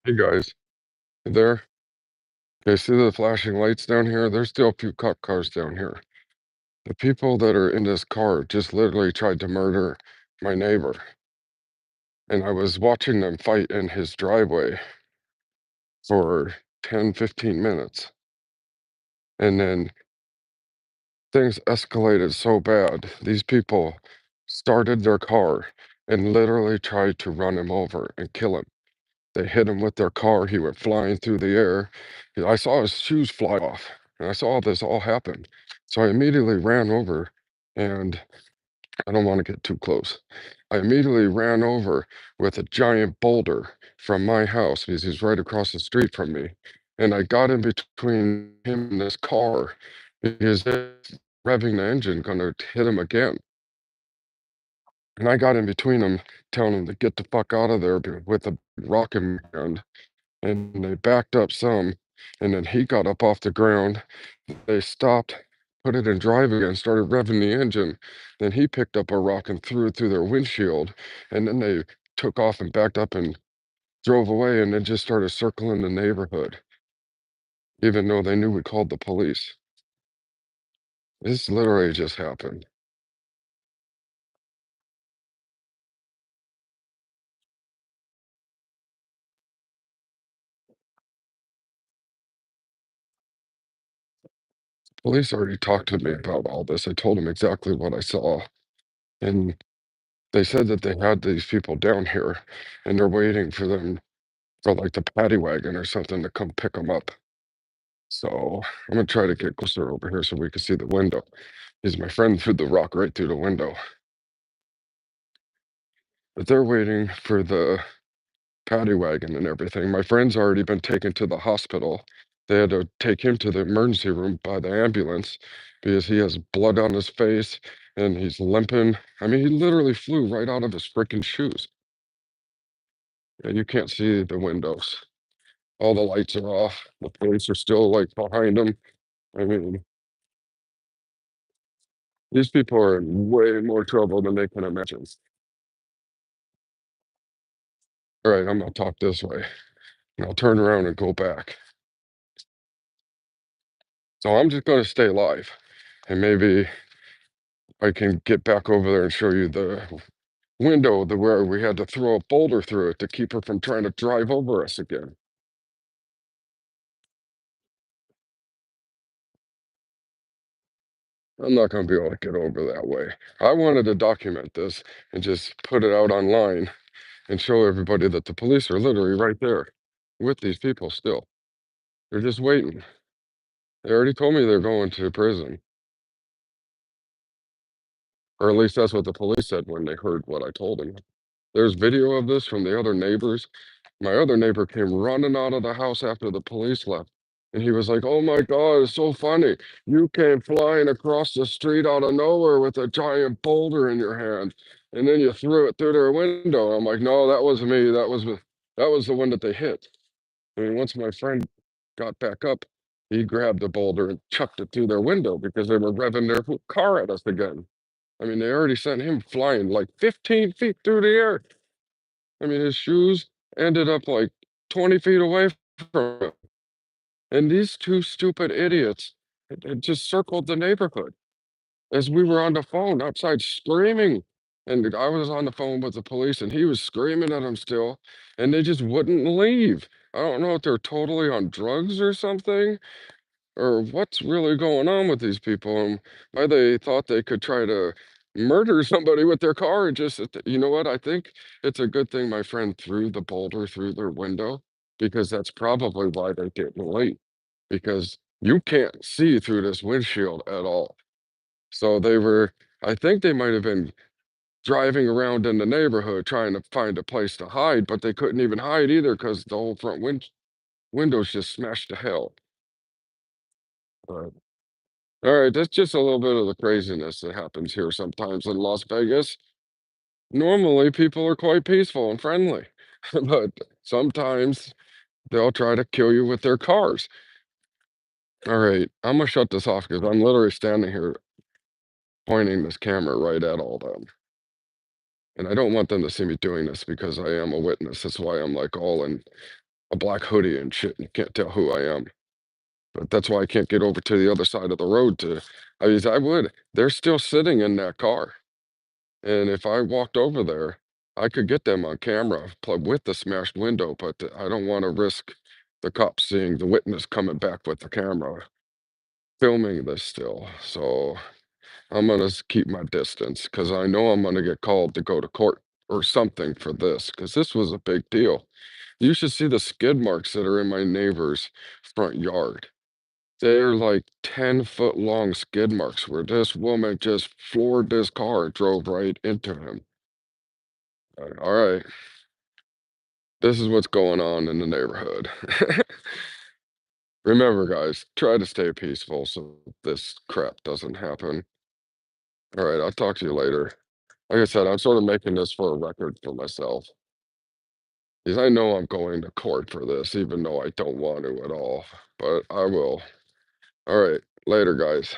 Hey guys, you there? Okay, see the flashing lights down here? There's still a few cop cars down here. The people that are in this car just literally tried to murder my neighbor. And I was watching them fight in his driveway for 10, 15 minutes. And then things escalated so bad. These people started their car and literally tried to run him over and kill him. They hit him with their car. He went flying through the air. I saw his shoes fly off, and I saw this all happen. So I immediately ran over, and I don't want to get too close. I immediately ran over with a giant boulder from my house because he's right across the street from me. And I got in between him and this car because it's revving the engine, going to hit him again. And I got in between them, telling him to get the fuck out of there with a rock in my hand. And they backed up some, and then he got up off the ground. They stopped, put it in drive again, started revving the engine. Then he picked up a rock and threw it through their windshield, and then they took off and backed up and drove away, and then just started circling the neighborhood, even though they knew we called the police. This literally just happened. Police already talked to me about all this. I told them exactly what I saw, and they said that they had these people down here, and they're waiting for them for like the paddy wagon or something to come pick them up. So I'm gonna try to get closer over here so we can see the window. Because my friend threw the rock right through the window. But they're waiting for the paddy wagon and everything. My friend's already been taken to the hospital. They had to take him to the emergency room by the ambulance because he has blood on his face and he's limping. I mean, he literally flew right out of his freaking shoes. And you can't see the windows. All the lights are off. The police are still like behind him. I mean, these people are in way more trouble than they can imagine. All right, I'm gonna talk this way, and I'll turn around and go back. So I'm just gonna stay live, and maybe I can get back over there and show you the window where we had to throw a boulder through it to keep her from trying to drive over us again. I'm not gonna be able to get over that way. I wanted to document this and just put it out online and show everybody that the police are literally right there with these people still. They're just waiting. They already told me they're going to prison. Or at least that's what the police said when they heard what I told them. There's video of this from the other neighbors. My other neighbor came running out of the house after the police left. And he was like, "Oh my God, it's so funny. You came flying across the street out of nowhere with a giant boulder in your hand. And then you threw it through their window." I'm like, "No, that wasn't me. That was the one that they hit." I mean, once my friend got back up, he grabbed the boulder and chucked it through their window because they were revving their car at us again. I mean, they already sent him flying like 15 feet through the air. I mean, his shoes ended up like 20 feet away from him. And these two stupid idiots had just circled the neighborhood as we were on the phone outside screaming. And I was on the phone with the police and he was screaming at them still, and they just wouldn't leave. I don't know if they're totally on drugs or something, or what's really going on with these people and why they thought they could try to murder somebody with their car and just you know what, I think it's a good thing my friend threw the boulder through their window, because that's probably why they're getting late, because you can't see through this windshield at all. So they were, I think they might have been driving around in the neighborhood trying to find a place to hide, but they couldn't even hide either because the whole front windows just smashed to hell. Alright, that's just a little bit of the craziness that happens here sometimes in Las Vegas. Normally, people are quite peaceful and friendly, but sometimes they'll try to kill you with their cars. Alright, Imma shut this off because 'cause I'm literally standing here pointing this camera right at all them, and I don't want them to see me doing this because I am a witness. That's why I'm, like, all in a black hoodie and shit, and you can't tell who I am. But that's why I can't get over to the other side of the road to I mean, I would. They're still sitting in that car, and if I walked over there, I could get them on camera with the smashed window, but I don't wanna risk the cops seeing the witness coming back with the camera filming this still, so I'm gonna keep my distance because I know I'm gonna get called to go to court or something for this because this was a big deal. You should see the skid marks that are in my neighbor's front yard. They're like 10-foot long skid marks where this woman just floored this car and drove right into him. All right, this is what's going on in the neighborhood. Remember, guys, try to stay peaceful so this crap doesn't happen. All right, I'll talk to you later. Like I said, I'm sort of making this for a record for myself. Because I know I'm going to court for this, even though I don't want to at all, but I will. All right, later, guys.